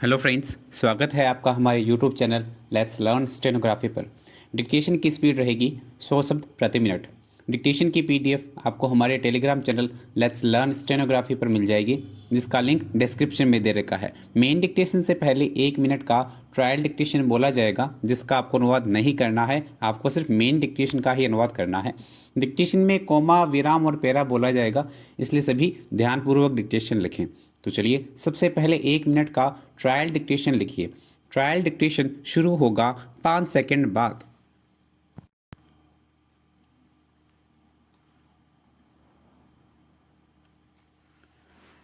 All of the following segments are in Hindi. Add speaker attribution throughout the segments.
Speaker 1: हेलो फ्रेंड्स, स्वागत है आपका हमारे YouTube channel let's learn stenography पर। डिक्टेशन की स्पीड रहेगी 100 शब्द प्रति मिनट। डिक्टेशन की पीडीएफ आपको हमारे Telegram channel let's learn stenography पर मिल जाएगी, जिसका लिंक डिस्क्रिप्शन में दे रखा है। मेन डिक्टेशन से पहले 1 मिनट का ट्रायल डिक्टेशन बोला जाएगा, जिसका आपको अनुवाद नहीं करना है, आपको सिर्फ मेन डिक्टेशन का ही अनुवाद करना है। डिक्टेशन में कोमा, विराम और पैरा बोला जाएगा, इसलिए सभी ध्यानपूर्वक डिक्टेशन लिखें। तो चलिए सबसे पहले 1 मिनट का ट्रायल डिक्टेशन लिखिए। ट्रायल डिक्टेशन शुरू होगा 5 सेकंड बाद।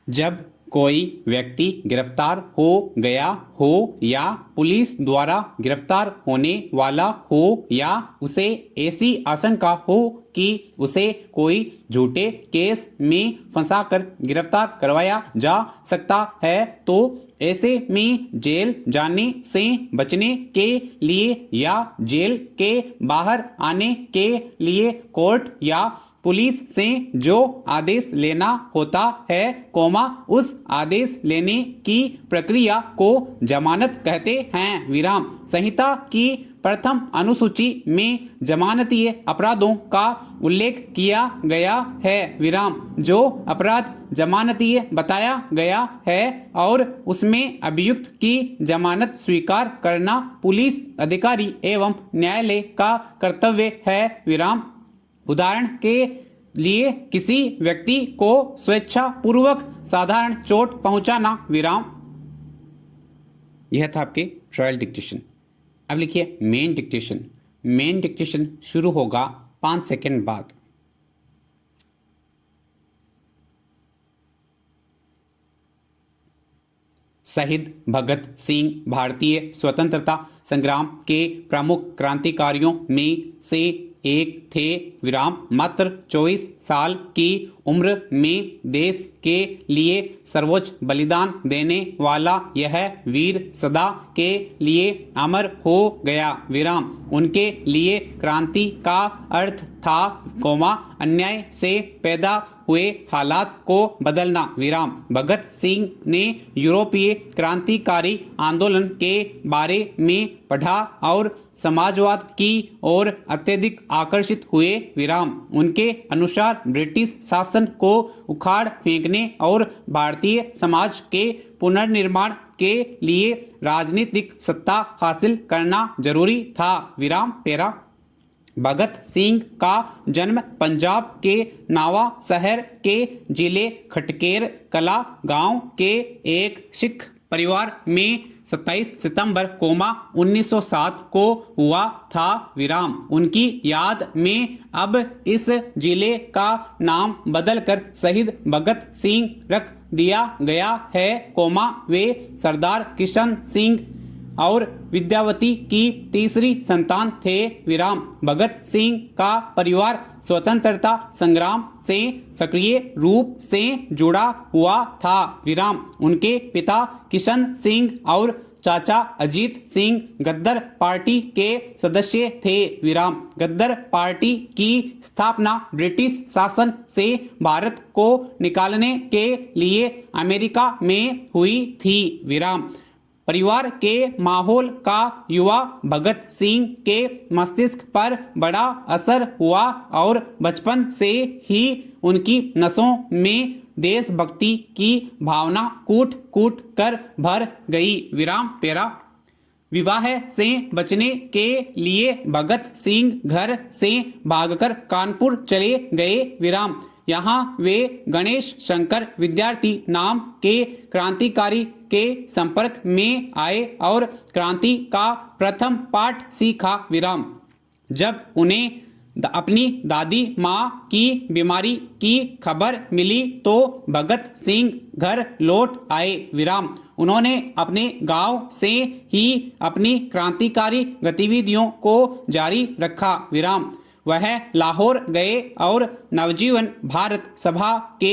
Speaker 1: जब कोई व्यक्ति गिरफ्तार हो गया हो या पुलिस द्वारा गिरफ्तार होने वाला हो या उसे ऐसी आशंका हो कि उसे कोई झूठे केस में फंसाकर गिरफ्तार करवाया जा सकता है, तो ऐसे में जेल जाने से बचने के लिए या जेल के बाहर आने के लिए कोर्ट या पुलिस से जो आदेश लेना होता है, उस आदेश लेने की प्रक्रिया को जमानत कहते हैं। विराम। संहिता की प्रथम अनुसूची में जमानतीय अपराधों का उल्लेख किया गया है। विराम। जो अपराध जमानतीय बताया गया है और उसमें अभियुक्त की जमानत स्वीकार करना पुलिस अधिकारी एवं न्यायालय का कर्तव्य है। विराम। उदाहरण के लिए किसी व्यक्ति को स्वेच्छापूर्वक साधारण चोट पहुंचाना। विराम। यह था आपके ट्रायल डिक्टेशन। अब लिखिए मेन डिक्टेशन। मेन डिक्टेशन शुरू होगा 5 सेकंड बाद। शहीद भगत सिंह भारतीय स्वतंत्रता संग्राम के प्रमुख क्रांतिकारियों में से एक थे। विराम। मात्र 24 साल की उम्र में देश के लिए सर्वोच्च बलिदान देने वाला यह वीर सदा के लिए अमर हो गया। विराम। उनके लिए क्रांति का अर्थ था अन्याय से पैदा हुए हालात को बदलना। विराम। भगत सिंह ने यूरोपीय क्रांतिकारी आंदोलन के बारे में पढ़ा और समाजवाद की ओर अत्यधिक आकर्षित हुए। विराम। उनके अनुसार ब्रिटिश शासन को उखाड़ फेंकने और भारतीय समाज के पुनर्निर्माण के लिए राजनीतिक सत्ता हासिल करना जरूरी था। विराम। पैरा। भगत सिंह का जन्म पंजाब के नावा शहर के जिले खटकेर कला गांव के एक सिख परिवार में 27 सितंबर 1907 को हुआ था। विराम। उनकी याद में अब इस जिले का नाम बदलकर शहीद भगत सिंह रख दिया गया है, वे सरदार किशन सिंह और विद्यावती की तीसरी संतान थे। विराम। भगत सिंह का परिवार स्वतंत्रता संग्राम से सक्रिय रूप से जुड़ा हुआ था। विराम। उनके पिता किशन सिंह और चाचा अजीत सिंह गद्दर पार्टी के सदस्य थे। विराम। गद्दर पार्टी की स्थापना ब्रिटिश शासन से भारत को निकालने के लिए अमेरिका में हुई थी। विराम। परिवार के माहौल का युवा भगत सिंह के मस्तिष्क पर बड़ा असर हुआ और बचपन से ही उनकी नसों में देशभक्ति की भावना कूट कूट कर भर गई। विराम। पैरा। विवाह से बचने के लिए भगत सिंह घर से भागकर कानपुर चले गए। विराम। यहाँ वे गणेश शंकर विद्यार्थी नाम के क्रांतिकारी के संपर्क में आए और क्रांति का प्रथम पाठ सीखा। विराम। जब उन्हें अपनी दादी माँ की बीमारी की खबर मिली तो भगत सिंह घर लौट आए। विराम। उन्होंने अपने गांव से ही अपनी क्रांतिकारी गतिविधियों को जारी रखा। विराम। वह लाहौर गए और नवजीवन भारत सभा के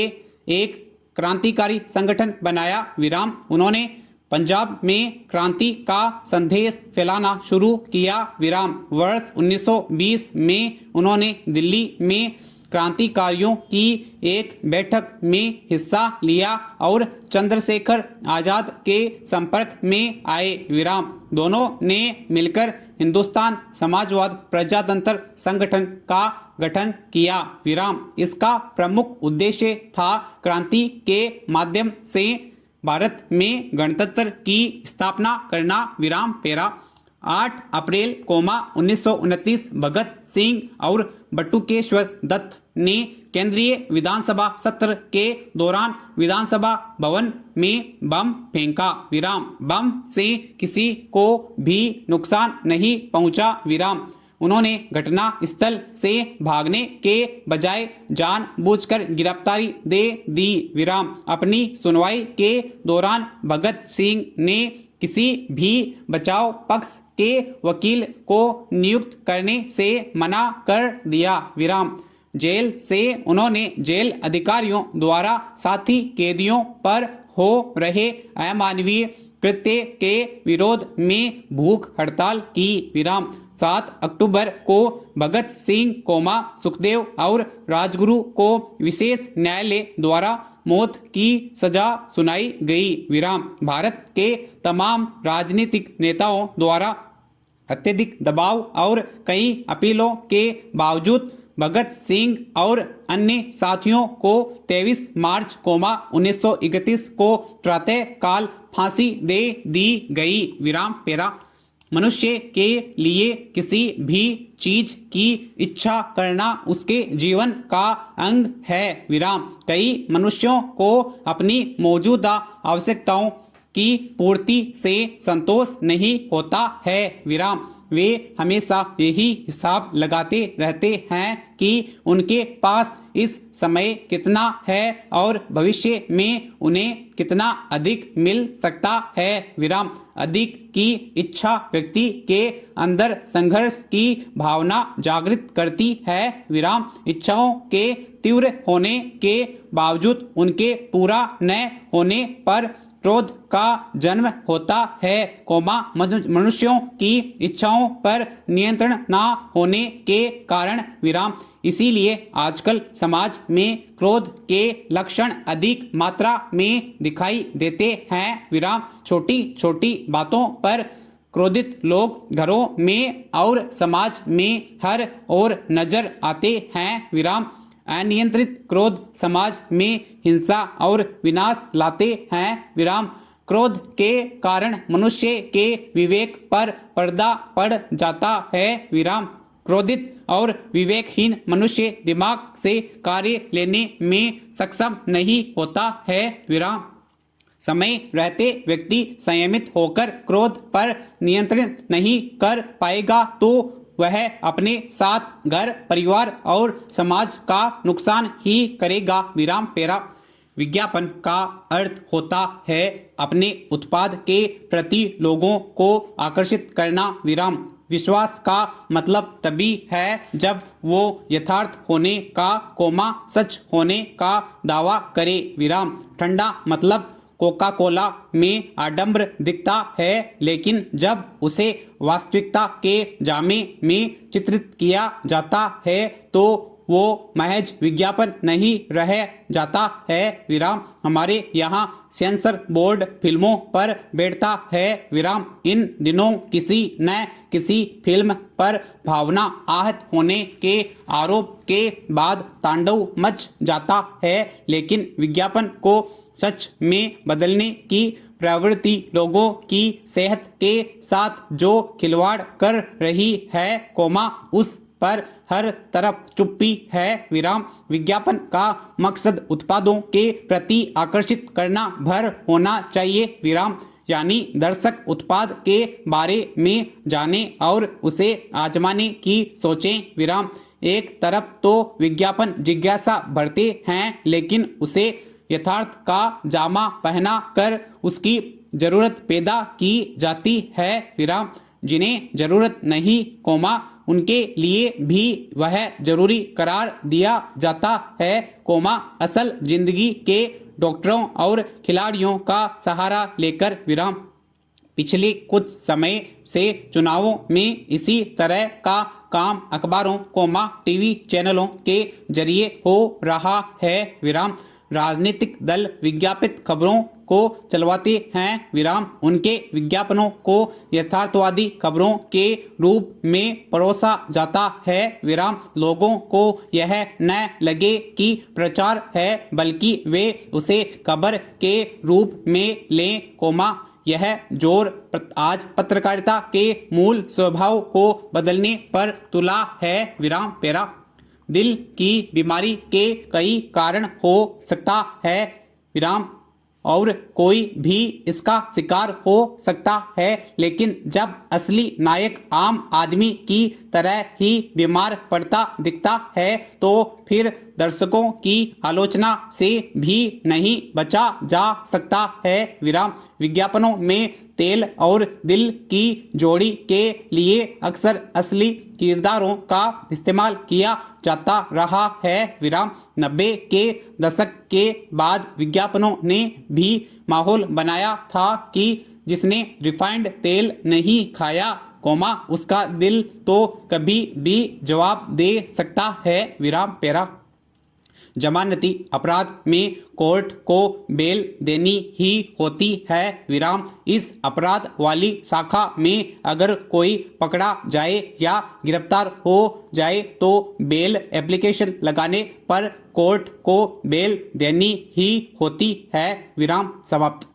Speaker 1: एक क्रांतिकारी संगठन बनाया। विराम। उन्होंने पंजाब में क्रांति का संदेश फैलाना शुरू किया। विराम। वर्ष 1920 में उन्होंने दिल्ली में क्रांतिकारियों की एक बैठक में हिस्सा लिया और चंद्रशेखर आजाद के संपर्क में आए। विराम दोनों ने मिलकर हिंदुस्तान समाजवाद प्रजातंत्र संगठन का गठन किया। विराम इसका प्रमुख उद्देश्य था क्रांति के माध्यम से भारत में गणतंत्र की स्थापना करना। विराम पेरा 8 अप्रैल 1929 भगत सिंह और बटुकेश्वर दत्त ने केंद्रीय विधानसभा सत्र के दौरान विधानसभा भवन में बम फेंका। विराम बम से किसी को भी नुकसान नहीं पहुंचा। विराम उन्होंने घटना स्थल से भागने के बजाय जानबूझकर गिरफ्तारी दे दी। विराम अपनी सुनवाई के दौरान भगत सिंह ने किसी भी बचाव पक्ष के वकील को नियुक्त करने से मना कर दिया। विराम जेल से उन्होंने जेल अधिकारियों द्वारा साथी कैदियों पर हो रहे अमानवीय कृत्य के विरोध में भूख हड़ताल की। विराम 7 अक्टूबर को भगत सिंह, सुखदेव और राजगुरु को विशेष न्यायालय द्वारा मौत की सजा सुनाई गई। विराम भारत के तमाम राजनीतिक नेताओं द्वारा अत्यधिक दबाव और कई अपीलों के बावजूद भगत सिंह और अन्य साथियों को 23 मार्च 1931 को प्रातः काल फांसी दे दी गई। विराम पेरा मनुष्य के लिए किसी भी चीज की इच्छा करना उसके जीवन का अंग है। विराम कई मनुष्यों को अपनी मौजूदा आवश्यकताओं की पूर्ति से संतोष नहीं होता है। विराम वे हमेशा यही हिसाब लगाते रहते हैं कि उनके पास इस समय कितना है और भविष्य में उन्हें कितना अधिक मिल सकता है। विराम अधिक की इच्छा व्यक्ति के अंदर संघर्ष की भावना जागृत करती है। विराम इच्छाओं के तीव्र होने के बावजूद उनके पूरा न होने पर क्रोध का जन्म होता है। मनुष्यों की इच्छाओं पर नियंत्रण ना होने के कारण। विराम इसीलिए आजकल समाज में क्रोध के लक्षण अधिक मात्रा में दिखाई देते हैं। विराम छोटी छोटी बातों पर क्रोधित लोग घरों में और समाज में हर ओर नजर आते हैं। विराम अनियंत्रित क्रोध समाज में हिंसा और विनाश लाते हैं। विराम क्रोध के कारण मनुष्य के विवेक पर पर्दा पड़ जाता है। विराम क्रोधित और विवेकहीन मनुष्य दिमाग से कार्य लेने में सक्षम नहीं होता है। विराम समय रहते व्यक्ति संयमित होकर क्रोध पर नियंत्रण नहीं कर पाएगा तो वह अपने साथ घर, परिवार और समाज का नुकसान ही करेगा। विराम पेरा विज्ञापन का अर्थ होता है अपने उत्पाद के प्रति लोगों को आकर्षित करना। विराम विश्वास का मतलब तभी है जब वो यथार्थ होने का सच होने का दावा करे। विराम ठंडा मतलब कोका कोला में आडंबर दिखता है, लेकिन जब उसे वास्तविकता के जामे में चित्रित किया जाता है तो वो महज विज्ञापन नहीं रह जाता है। विराम हमारे यहाँ सेंसर बोर्ड फिल्मों पर बैठता है। विराम इन दिनों किसी न किसी फिल्म पर भावना आहत होने के आरोप के बाद तांडव मच जाता है, लेकिन विज्ञापन को सच में बदलने की प्रवृत्ति लोगों की सेहत के साथ जो खिलवाड़ कर रही है, उस पर हर तरफ चुप्पी है। विराम विज्ञापन का मकसद उत्पादों के प्रति आकर्षित करना भर होना चाहिए। विराम यानी दर्शक उत्पाद के बारे में जाने और उसे आजमाने की सोचें। विराम एक तरफ तो विज्ञापन जिज्ञासा भरते हैं, लेकिन उसे यथार्थ का जामा पहना कर उसकी जरूरत पैदा की जाती है। विराम जिन्हें जरूरत नहीं, उनके लिए भी वह जरूरी करार दिया जाता है, असल जिंदगी के डॉक्टरों और खिलाड़ियों का सहारा लेकर। विराम पिछले कुछ समय से चुनावों में इसी तरह का काम अखबारों टीवी चैनलों के जरिए हो रहा है विराम। राजनीतिक दल विज्ञापित खबरों को चलवाते हैं विराम। उनके विज्ञापनों को यथार्थवादी खबरों के रूप में परोसा जाता है विराम। लोगों को यह न लगे कि प्रचार है बल्कि वे उसे खबर के रूप में लें यह जोर आज पत्रकारिता के मूल स्वभाव को बदलने पर तुला है विराम पेरा। दिल की बीमारी के कई कारण हो सकता है विराम और कोई भी इसका शिकार हो सकता है, लेकिन जब असली नायक आम आदमी की तरह ही बीमार पड़ता दिखता है तो फिर दर्शकों की आलोचना से भी नहीं बचा जा सकता है विराम। विज्ञापनों में तेल और दिल की जोड़ी के लिए अक्सर असली किरदारों का इस्तेमाल किया जाता रहा है विराम। 90 के दशक के बाद विज्ञापनों ने भी माहौल बनाया था कि जिसने रिफाइंड तेल नहीं खाया उसका दिल तो कभी भी जवाब दे सकता है विराम पेरा। जमानती अपराध में कोर्ट को बेल देनी ही होती है विराम। इस अपराध वाली शाखा में अगर कोई पकड़ा जाए या गिरफ्तार हो जाए तो बेल एप्लीकेशन लगाने पर कोर्ट को बेल देनी ही होती है विराम। समाप्त।